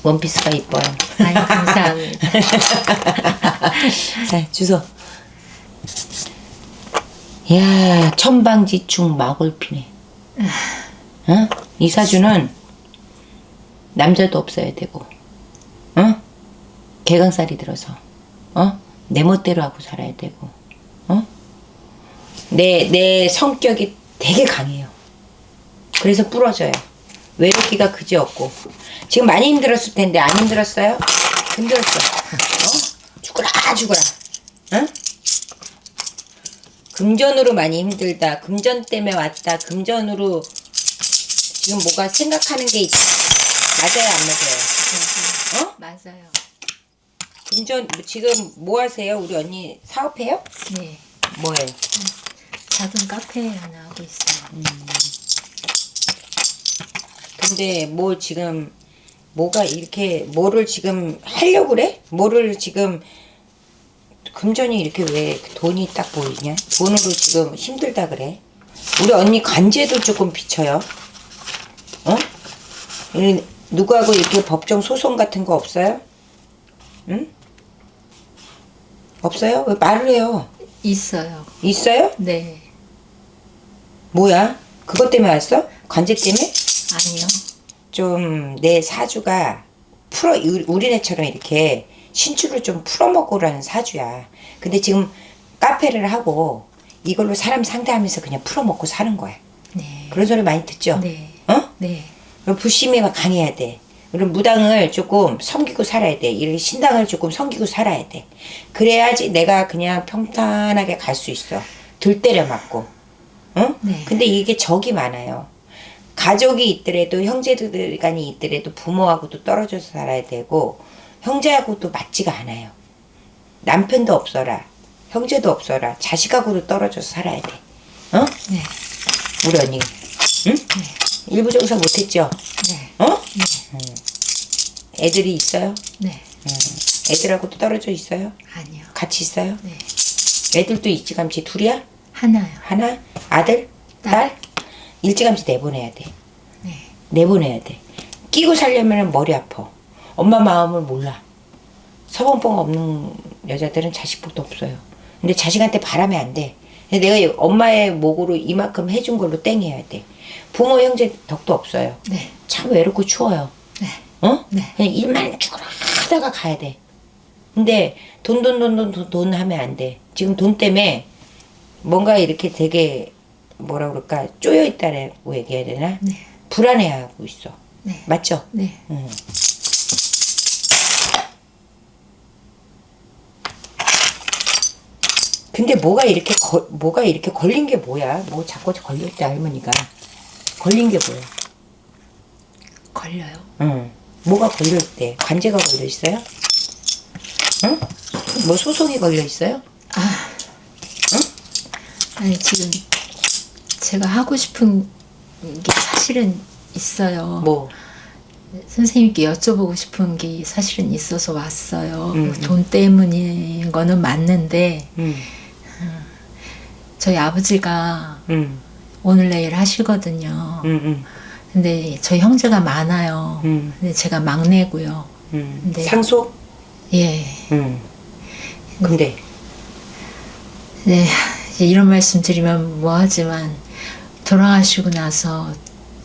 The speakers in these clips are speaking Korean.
원피스가 이뻐요. 아이, 감사합니다. 자, 주소. 야, 천방지축 마골피네. 어? 이 사주는 남자도 없어야 되고, 어? 개강살이 들어서, 어? 내 멋대로 하고 살아야 되고, 어? 내 성격이 되게 강해요. 그래서 부러져요. 외롭기가 그지없고. 지금 많이 힘들었을 텐데 안 힘들었어요? 힘들었어. 어? 죽어라. 응? 금전으로 많이 힘들다. 금전 때문에 왔다. 금전으로 지금 뭐가 생각하는 게 있다. 맞아요, 안 맞아요? 어? 맞아요. 금전 지금 뭐 하세요? 우리 언니 사업해요? 네. 뭐예요? 작은 카페 하나 하고 있어요. 근데 뭐 지금 뭐가 이렇게 뭐를 지금 하려고 그래? 뭐를 지금 금전이 이렇게 왜 돈이 딱 보이냐? 돈으로 지금 힘들다 그래? 우리 언니 관제도 조금 비쳐요. 어? 누구하고 이렇게 법정 소송 같은 거 없어요? 응? 없어요? 왜 말을 해요? 있어요. 있어요? 네. 뭐야? 그것 때문에 왔어? 관제 때문에? 아니요. 좀 내 사주가 우리네처럼 이렇게 신줄을 좀 풀어먹으라는 사주야. 근데 지금 카페를 하고 이걸로 사람 상대하면서 그냥 풀어먹고 사는 거야. 네. 그런 소리 많이 듣죠? 네. 어? 네. 그럼 불심이 강해야 돼. 그럼 무당을 조금 섬기고 살아야 돼. 이렇게 신당을 조금 섬기고 살아야 돼. 그래야지 내가 그냥 평탄하게 갈 수 있어. 들 때려 맞고. 응? 네. 근데 이게 적이 많아요. 가족이 있더라도 형제들 간이 있더라도 부모하고도 떨어져서 살아야 되고 형제하고도 맞지가 않아요. 남편도 없어라. 형제도 없어라. 자식하고도 떨어져서 살아야 돼. 어? 네. 우리 언니. 응? 네. 일부 정사 못했죠? 네. 어? 네. 애들이 있어요? 네. 애들하고도 떨어져 있어요? 아니요. 같이 있어요? 네. 애들도 일찌감치 둘이야? 하나요. 하나? 아들? 딸? 일찌감치 내보내야 돼. 네. 내보내야 돼. 끼고 살려면 머리 아파. 엄마 마음을 몰라. 서번뻥 없는 여자들은 자식복도 없어요. 근데 자식한테 바라면 안 돼. 근데 내가 엄마의 목으로 이만큼 해준 걸로 땡해야 돼. 부모 형제 덕도 없어요. 네. 참 외롭고 추워요. 네. 어? 네. 그냥 일만 죽어라 하다가 가야 돼. 근데 돈 하면 안 돼. 지금 돈 때문에 뭔가 이렇게 되게 뭐라 그럴까 쪼여 있다고 얘기해야 되나? 네. 불안해하고 있어. 네. 맞죠? 네. 응. 근데 뭐가 이렇게 걸린 게 뭐야? 뭐 자꾸 걸렸대 할머니가. 걸린 게 뭐야? 걸려요. 응. 뭐가 걸렸대? 관제가 걸려 있어요? 응? 뭐 소송이 걸려 있어요? 아니, 지금 제가 하고 싶은 게 사실은 있어요. 뭐? 선생님께 여쭤보고 싶은 게 사실은 있어서 왔어요. 음. 돈 때문인 거는 맞는데 응. 저희 아버지가 응. 오늘 내일 하시거든요. 응. 근데 저희 형제가 많아요. 응. 근데 제가 막내고요. 응. 네. 상속? 예. 응. 근데 네. 이제 이런 말씀 드리면 뭐하지만 돌아가시고 나서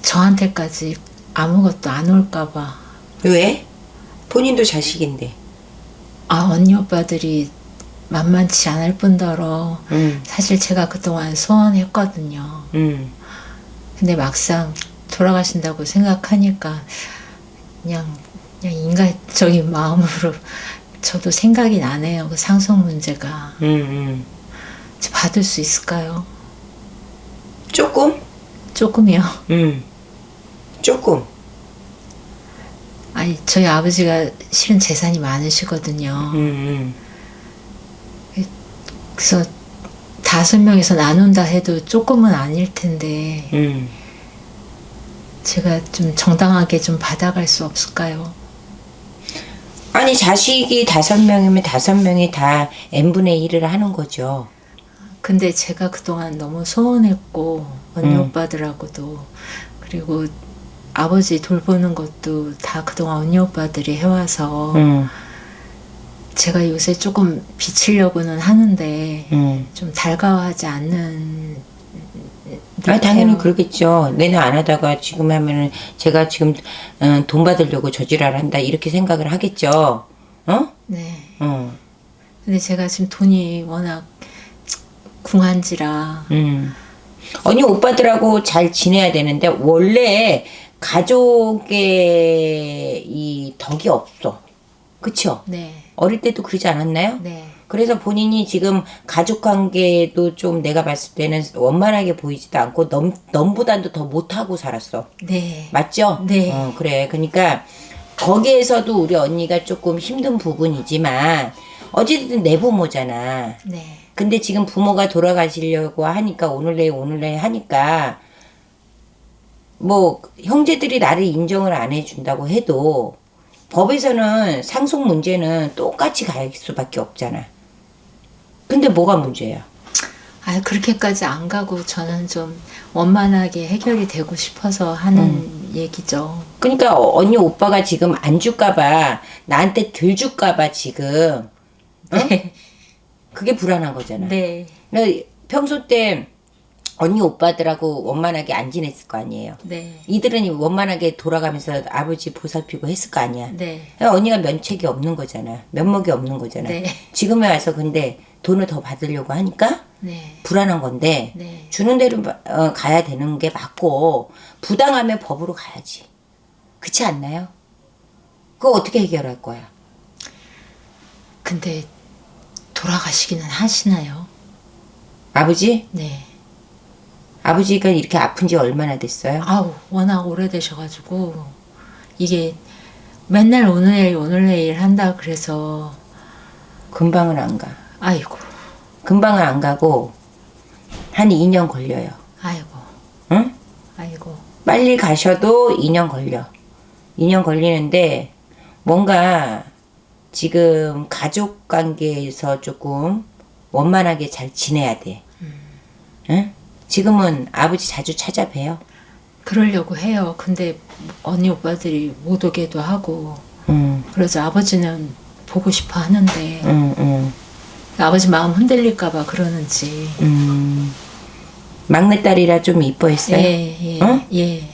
저한테까지 아무것도 안 올까봐. 왜? 본인도 자식인데. 언니 오빠들이 만만치 않을 뿐더러 응. 사실 제가 그동안 소원했거든요. 응. 근데 막상 돌아가신다고 생각하니까 그냥 인간적인 마음으로 저도 생각이 나네요. 그 상속 문제가. 응. 받을 수 있을까요? 조금? 조금이요. 응. 조금. 아니, 저희 아버지가 실은 재산이 많으시거든요. 응. 그래서 5명이서 나눈다 해도 조금은 아닐 텐데 응. 제가 좀 정당하게 좀 받아갈 수 없을까요? 아니 자식이 5명이면 5명이 다 n분의 1을 하는 거죠. 근데 제가 그동안 너무 소원했고 언니 음. 오빠들하고도 그리고 아버지 돌보는 것도 다 그동안 언니 오빠들이 해와서 제가 요새 조금 비치려고는 하는데 좀 달가워하지 않는 아, 당연히 듯해요. 그러겠죠. 내내 안 하다가 지금 하면은 제가 지금 돈 받으려고 저지랄 한다 이렇게 생각을 하겠죠. 어? 네. 어. 근데 제가 지금 돈이 워낙 궁한지라 언니 오빠들하고 잘 지내야 되는데 원래 가족의 이 덕이 없어. 그쵸? 네. 어릴 때도 그러지 않았나요? 네. 그래서 본인이 지금 가족 관계도 좀 내가 봤을 때는 원만하게 보이지도 않고 넘보다도 더 못하고 살았어. 네. 맞죠? 네. 그래. 그러니까 거기에서도 우리 언니가 조금 힘든 부분이지만 어쨌든 내 부모잖아. 네. 근데 지금 부모가 돌아가시려고 하니까 오늘 내일 하니까 뭐 형제들이 나를 인정을 안 해준다고 해도 법에서는 상속 문제는 똑같이 갈 수밖에 없잖아. 근데 뭐가 문제야? 아, 그렇게까지 안 가고 저는 좀 원만하게 해결이 되고 싶어서 하는 얘기죠. 그러니까 언니 오빠가 지금 안 줄까봐 나한테 덜 줄까봐 지금 네. 그게 불안한 거잖아. 네. 나 평소 때 언니 오빠들하고 원만하게 안 지냈을 거 아니에요. 네. 이들은 원만하게 돌아가면서 아버지 보살피고 했을 거 아니야. 네. 언니가 면책이 없는 거잖아. 면목이 없는 거잖아. 네. 지금에 와서 근데 돈을 더 받으려고 하니까 네. 불안한 건데 네. 주는 대로 가야 되는 게 맞고 부당하면 법으로 가야지. 그렇지 않나요? 그거 어떻게 해결할 거야? 근데 돌아가시기는 하시나요? 아버지? 네. 아버지가 이렇게 아픈 지 얼마나 됐어요? 아우, 워낙 오래되셔가지고 이게 맨날 오늘 내일 한다 그래서 금방은 안 가. 아이고, 금방은 안 가고 한 2년 걸려요. 아이고, 응? 아이고. 빨리 가셔도 2년 걸려. 2년 걸리는데 뭔가 지금 가족 관계에서 조금 원만하게 잘 지내야 돼. 응? 지금은 아버지 자주 찾아봬요. 그러려고 해요. 근데 언니 오빠들이 못 오게도 하고 응, 그래서 아버지는 보고 싶어 하는데 응, 응. 아버지 마음 흔들릴까봐 그러는지. 막내딸이라 좀 이뻐했어요. 예, 예, 응? 예.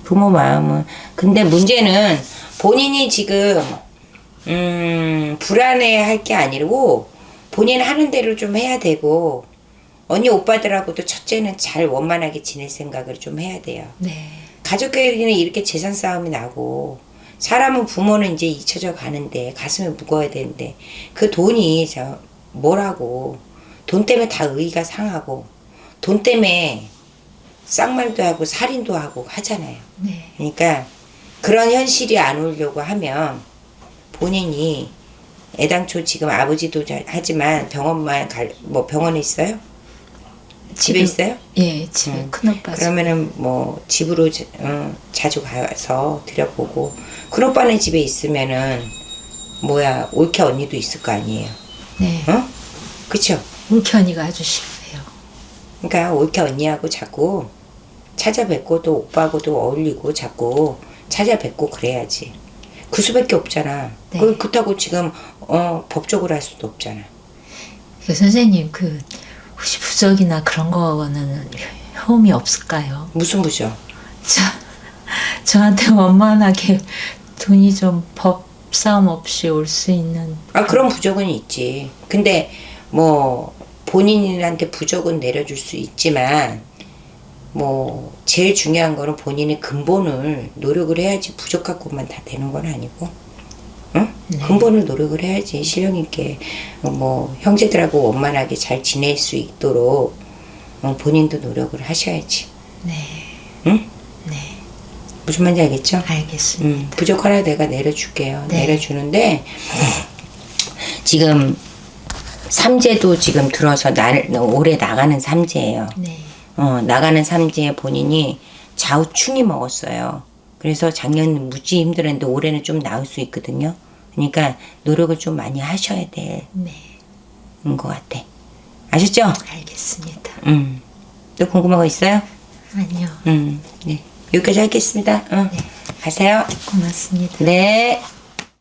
부모 마음은. 근데 문제는 본인이 지금 불안해할 게 아니고 본인 하는 대로 좀 해야 되고 언니 오빠들하고도 첫째는 잘 원만하게 지낼 생각을 좀 해야 돼요. 네. 가족끼리는 이렇게 재산 싸움이 나고 사람은 부모는 이제 잊혀져 가는데 가슴이 무거워야 되는데 그 돈이 뭐라고 돈 때문에 다 의의가 상하고 돈 때문에 쌍말도 하고 살인도 하고 하잖아요. 네. 그러니까 그런 현실이 안 오려고 하면 본인이 애당초 지금 아버지도 하지만 병원만 뭐 병원에 있어요? 집에 있어요? 예, 집에 큰오빠 집. 그러면은 뭐 집으로 자주 가서 들여보고 큰오빠네 집에 있으면은 뭐야 올케 언니도 있을 거 아니에요. 네. 어? 그쵸? 올케 언니가 아주 싫어요. 그러니까 올케 언니하고 자꾸 찾아뵙고 또 오빠하고도 어울리고 자꾸 찾아뵙고 그래야지. 그 수밖에 없잖아. 네. 그렇다고 지금 법적으로 할 수도 없잖아. 선생님 혹시 부적이나 그런 거는 혐의 없을까요? 무슨 부죠? 저한테 원만하게 돈이 좀 법싸움 없이 올 수 있는. 그런 부적은 있지. 근데 뭐 본인한테 부적은 내려줄 수 있지만 뭐 제일 중요한 거는 본인의 근본을 노력을 해야지 부적 갖고만 다 되는 건 아니고 응? 네. 근본을 노력을 해야지 실력 있게 뭐 형제들하고 원만하게 잘 지낼 수 있도록 본인도 노력을 하셔야지. 네. 응? 네. 무슨 말인지 알겠죠? 알겠습니다. 부적 하나 내가 내려줄게요. 네. 내려주는데 지금 삼재도 지금 들어서 올해 나가는 삼재예요. 네. 나가는 삼재에 본인이 좌우충이 먹었어요. 그래서 작년 무지 힘들었는데 올해는 좀 나을 수 있거든요. 그러니까 노력을 좀 많이 하셔야 되는 네. 것 같아. 아셨죠? 알겠습니다. 또 궁금한 거 있어요? 아니요. 네. 여기까지 하겠습니다. 가세요. 고맙습니다. 네.